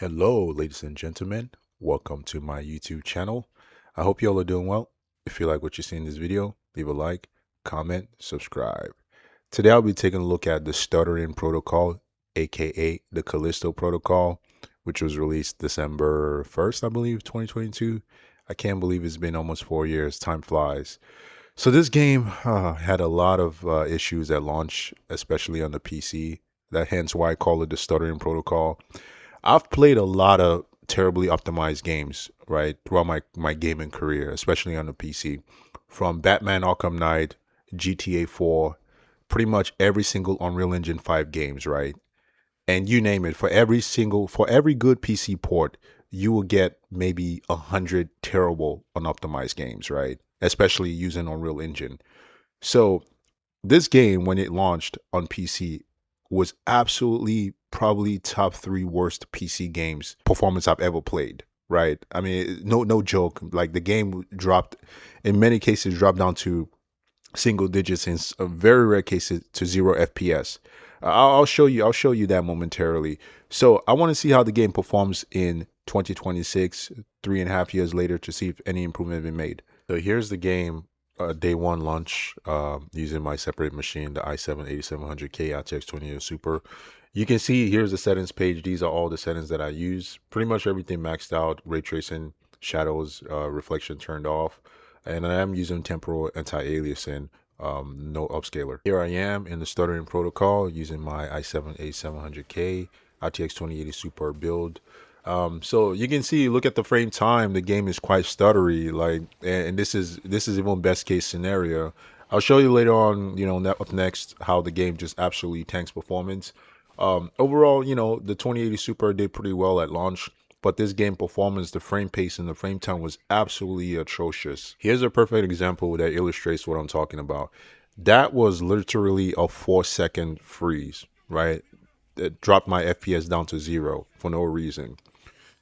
Hello, ladies and gentlemen. Welcome to my YouTube channel. I hope you all are doing well. If you like what you see in this video, leave a like, comment, subscribe. Today I'll be taking a look at the Stuttering Protocol, aka the Callisto Protocol, which was released December 1st, I believe, 2022. I can't believe it's been almost 4 years. Time flies. So this game had a lot of issues at launch, especially on the PC. That hence why I call it the Stuttering Protocol. I've played a lot of terribly optimized games, right, throughout my gaming career, especially on the PC. From Batman Arkham Knight, GTA 4, pretty much every single Unreal Engine 5 games, right? And you name it, for every good PC port, you will get maybe 100 terrible unoptimized games, right? Especially using Unreal Engine. So this game, when it launched on PC, was absolutely probably top three worst PC games performance I've ever played. Right? I mean, no joke. Like the game dropped, in many cases, dropped down to single digits, in very rare cases to 0 FPS. I'll show you. I'll show you that momentarily. So I want to see how the game performs in 2026, 3.5 years later, to see if any improvement has been made. So here's the game day one launch using my separate machine, the i7 8700K RTX 2080 Super. You can see here's the settings page. These are all the settings that I use. Pretty much everything maxed out, ray tracing, shadows, reflection turned off. And I am using temporal anti-aliasing, no upscaler. Here I am in the Stuttering Protocol using my i7 8700K RTX 2080 Super build. So you can see, look at the frame time. The game is quite stuttery, like, and this is even best case scenario. I'll show you later on, up next, how the game just absolutely tanks performance. Overall, the 2080 Super did pretty well at launch, but this game performance, the frame pace and the frame time was absolutely atrocious. Here's a perfect example that illustrates what I'm talking about. That was literally a 4-second freeze, right? It dropped my FPS down to 0 for no reason.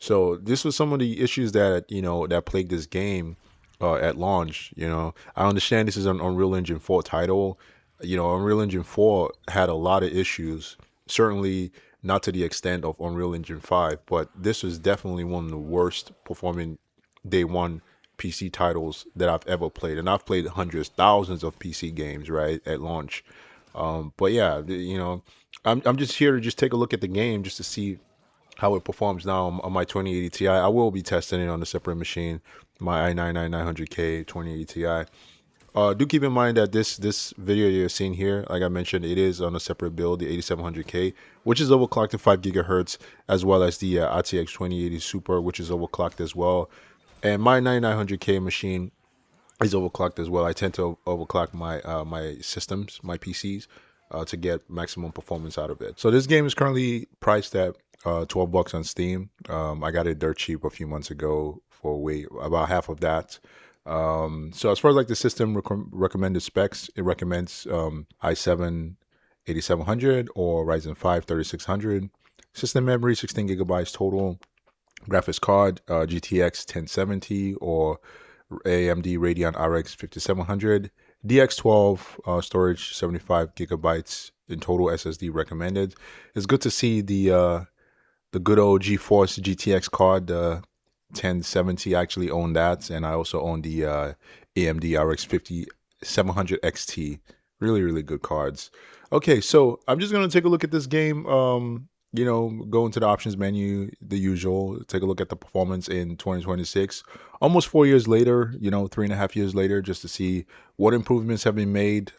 So this was some of the issues that that plagued this game at launch. I understand this is an Unreal Engine 4 title. Unreal Engine 4 had a lot of issues. Certainly not to the extent of Unreal Engine 5, but this was definitely one of the worst performing day one PC titles that I've ever played. And I've played hundreds, thousands of PC games, right, at launch. But yeah, I'm just here to just take a look at the game just to see how it performs now on my 2080 Ti. I will be testing it on a separate machine, my i9-9900K 2080 Ti. Do keep in mind that this video you're seeing here, like I mentioned, it is on a separate build, the 8700K, which is overclocked to 5 gigahertz, as well as the RTX 2080 Super, which is overclocked as well. And my 9900K machine is overclocked as well. I tend to overclock my systems, my PCs, to get maximum performance out of it. So this game is currently priced at $12 on Steam. I got it dirt cheap a few months ago for about half of that. So as far as like the system recommended specs, it recommends i7 8700 or Ryzen 5 3600. System memory 16 gigabytes total. Graphics card GTX 1070 or AMD Radeon RX 5700. DX12 storage 75 gigabytes in total SSD recommended. It's good to see the good old GeForce GTX card, 1070. I actually own that, and I also own the AMD RX 5700 XT. Really, really good cards. Okay, so I'm just gonna take a look at this game. Go into the options menu, the usual. Take a look at the performance in 2026. Almost 4 years later, 3.5 years later, just to see what improvements have been made.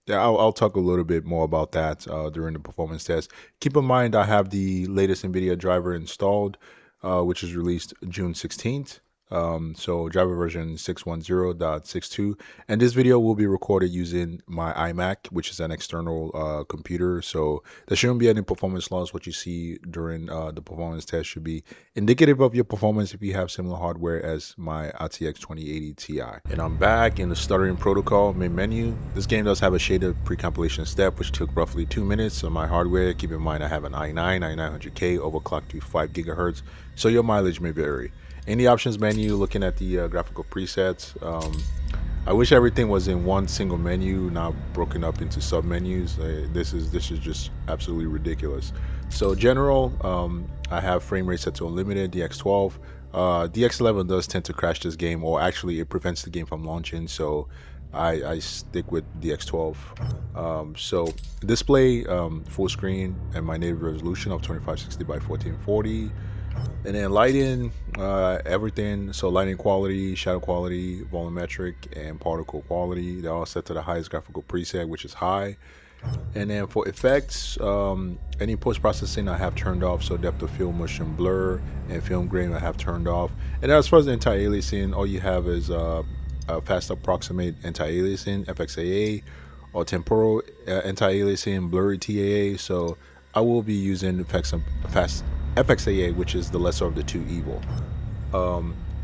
Yeah, I'll talk a little bit more about that during the performance test. Keep in mind, I have the latest NVIDIA driver installed, which was released June 16th. So driver version 610.62. And this video will be recorded using my iMac, which is an external computer. So there shouldn't be any performance loss. What you see during the performance test should be indicative of your performance if you have similar hardware as my RTX 2080 Ti. And I'm back in the Stuttering Protocol main menu. This game does have a shaded pre-compilation step, which took roughly 2 minutes on my hardware. Keep in mind I have an i9-9900K overclocked to 5 gigahertz, so your mileage may vary. In the options menu, looking at the graphical presets, I wish everything was in one single menu, not broken up into sub menus. This is just absolutely ridiculous. So general, I have frame rate set to unlimited, DX12. DX11 does tend to crash this game, or actually it prevents the game from launching. So I stick with DX12. So display full screen and my native resolution of 2560 by 1440. And then lighting, everything. So lighting quality, shadow quality, volumetric, and particle quality. They're all set to the highest graphical preset, which is high. And then for effects, any post-processing I have turned off. So depth of field, motion blur, and film grain I have turned off. And as far as anti-aliasing, all you have is a fast approximate anti-aliasing, FXAA, or temporal anti-aliasing, blurry TAA. So I will be using fast FXAA, which is the lesser of the two evil.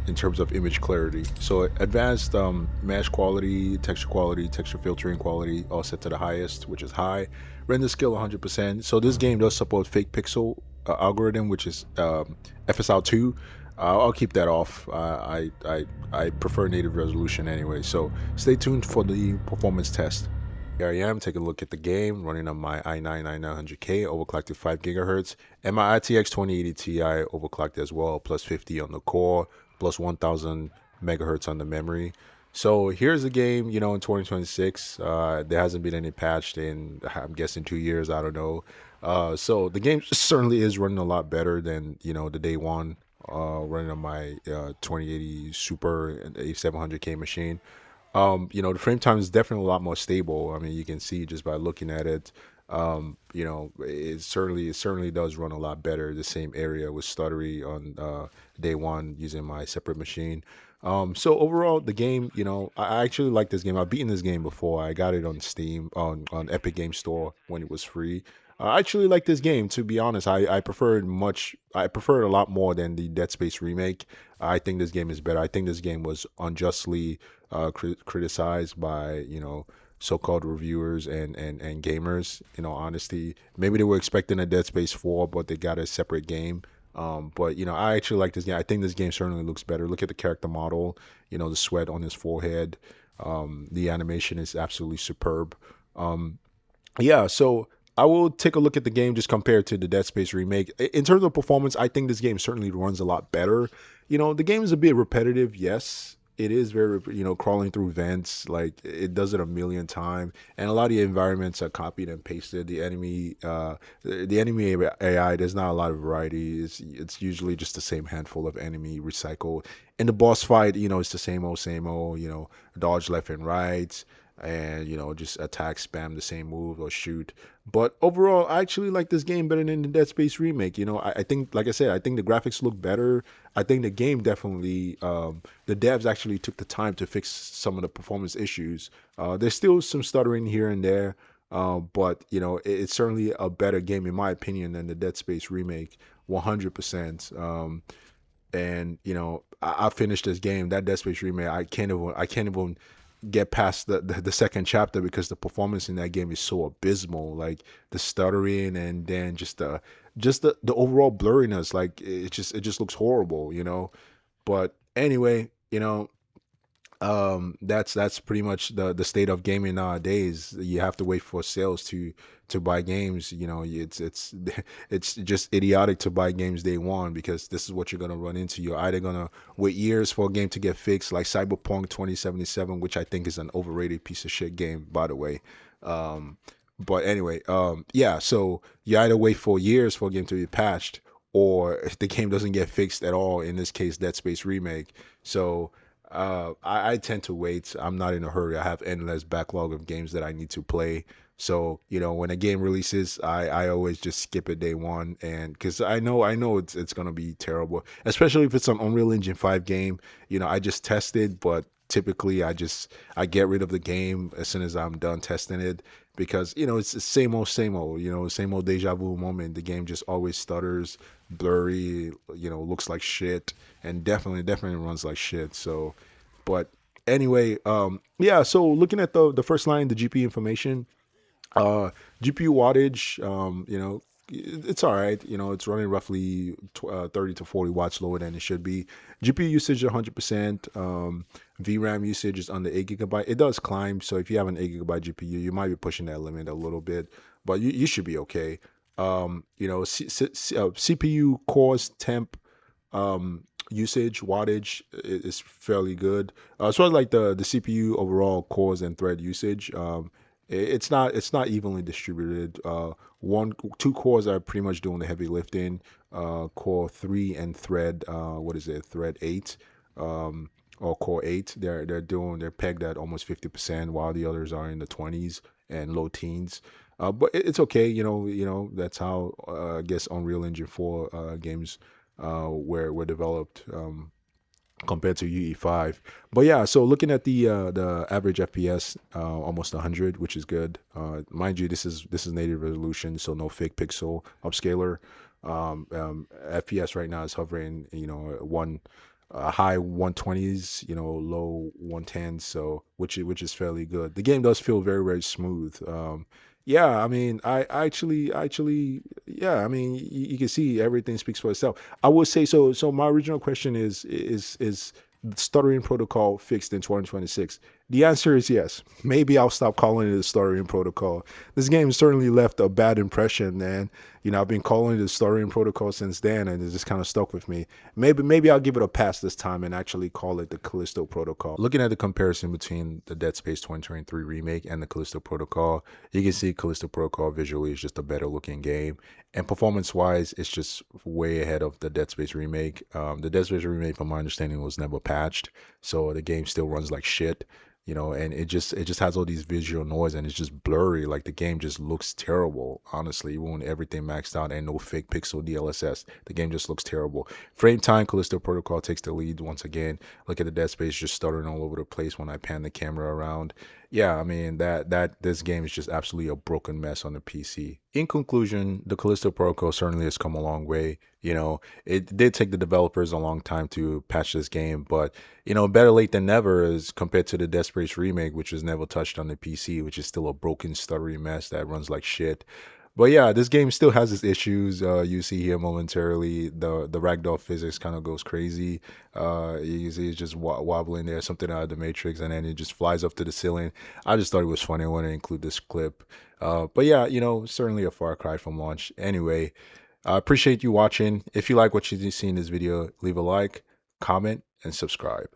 In terms of image clarity. So advanced mesh quality, texture filtering quality, all set to the highest, which is high. Render skill 100%. So this game does support fake pixel algorithm, which is FSR2. I'll keep that off. I prefer native resolution anyway. So stay tuned for the performance test. Here I am taking a look at the game, running on my i9-9900K overclocked to 5 gigahertz, and my RTX 2080 Ti overclocked as well, plus 50 on the core, plus 1000 megahertz on the memory. So here's the game, in 2026. There hasn't been any patched in, I'm guessing, 2 years. I don't know. So the game certainly is running a lot better than, the day one, running on my 2080 Super and A700K machine. The frame time is definitely a lot more stable. I mean, you can see just by looking at it. It certainly does run a lot better. The same area was stuttery on day one using my separate machine. So overall, the game, I actually like this game. I've beaten this game before. I got it on Steam on Epic Game Store when it was free. I actually like this game. To be honest, I prefer it much. I prefer it a lot more than the Dead Space remake. I think this game is better. I think this game was unjustly criticized by so-called reviewers and gamers. Honesty, maybe they were expecting a Dead Space 4, but they got a separate game. But I actually like this game. I think this game certainly looks better. Look at the character model. The sweat on his forehead. The animation is absolutely superb. Yeah, so I will take a look at the game just compared to the Dead Space remake. In terms of performance, I think this game certainly runs a lot better. The game is a bit repetitive, yes. It is very, crawling through vents, like it does it a million times, and a lot of the environments are copied and pasted. The enemy AI, there's not a lot of variety. It's usually just the same handful of enemy recycled. In the boss fight, it's the same old, same old. Dodge left and right, and just attack, spam the same move or shoot. But overall, I actually like this game better than the Dead Space remake. I think, like I said, I think the graphics look better. I think the game definitely, the devs actually took the time to fix some of the performance issues. There's still some stuttering here and there, but it's certainly a better game in my opinion than the Dead Space remake, 100%. And I finished this game, that Dead Space remake. I can't even get past the second chapter because the performance in that game is so abysmal. Like the stuttering, and then just the overall blurriness. Like it just looks horrible. But anyway, that's pretty much the state of gaming nowadays. You have to wait for sales to buy games. It's just idiotic to buy games day one, because this is what you're gonna run into. You're either gonna wait years for a game to get fixed, like Cyberpunk 2077, which I think is an overrated piece of shit game, by the way. But anyway, yeah, so you either wait for years for a game to be patched, or if the game doesn't get fixed at all, in this case Dead Space remake. So I tend to wait. I'm not in a hurry. I have endless backlog of games that I need to play. So when a game releases, I always just skip it day one, and because I know it's gonna be terrible, especially if it's an Unreal Engine 5 game. I just test it, but typically I get rid of the game as soon as I'm done testing it, because it's the same old, same old. Same old deja vu moment. The game just always stutters, blurry, looks like shit, and definitely runs like shit. So, but anyway, yeah, so looking at the first line, the GPU information, GPU wattage, it's all right. It's running roughly 30 to 40 watts lower than it should be. GPU usage 100%. VRAM usage is under 8 gigabyte. It does climb, so if you have an 8 gigabyte GPU, you might be pushing that limit a little bit, but you should be okay. CPU cores temp usage wattage is fairly good. Sort of like the CPU overall cores and thread usage. It's not evenly distributed. One, two cores are pretty much doing the heavy lifting. Core 3 and thread what is it? Thread 8. Or core 8, they're pegged at almost 50%, while the others are in the 20s and low teens. But it's okay, that's how I guess Unreal Engine 4 games were developed, compared to UE5. But yeah, so looking at the average FPS, almost 100, which is good. Mind you, this is native resolution, so no fake pixel upscaler. FPS right now is hovering, one high 120s, low 110s, so which is fairly good. The game does feel very, very smooth. Yeah, I mean, I actually, yeah, I mean, you can see everything speaks for itself. I would say so. So my original question is stuttering protocol fixed in 2026? The answer is yes. Maybe I'll stop calling it a stuttering protocol. This game certainly left a bad impression, and I've been calling it a stuttering protocol since then, and it just kind of stuck with me. Maybe I'll give it a pass this time and actually call it the Callisto Protocol. Looking at the comparison between the Dead Space 2023 remake and the Callisto Protocol, you can see Callisto Protocol visually is just a better looking game, and performance wise, it's just way ahead of the Dead Space remake. The Dead Space remake, from my understanding, was never patched, so the game still runs like shit. And it just has all these visual noise, and it's just blurry. Like, the game just looks terrible, honestly. Even when everything maxed out and no fake pixel DLSS, the game just looks terrible. Frame time, Callisto Protocol takes the lead once again. Look at the Dead Space just stuttering all over the place when I pan the camera around. Yeah, I mean, that this game is just absolutely a broken mess on the PC. In conclusion, the Callisto Protocol certainly has come a long way. It did take the developers a long time to patch this game, but better late than never, as compared to the Dead Space remake, which was never touched on the PC, which is still a broken, stuttery mess that runs like shit. But yeah, this game still has its issues. You see here momentarily, the ragdoll physics kind of goes crazy. You can see it's just wobbling there, something out of the Matrix, and then it just flies up to the ceiling. I just thought it was funny. I want to include this clip. But yeah, certainly a far cry from launch. Anyway, I appreciate you watching. If you like what you see in this video, leave a like, comment, and subscribe.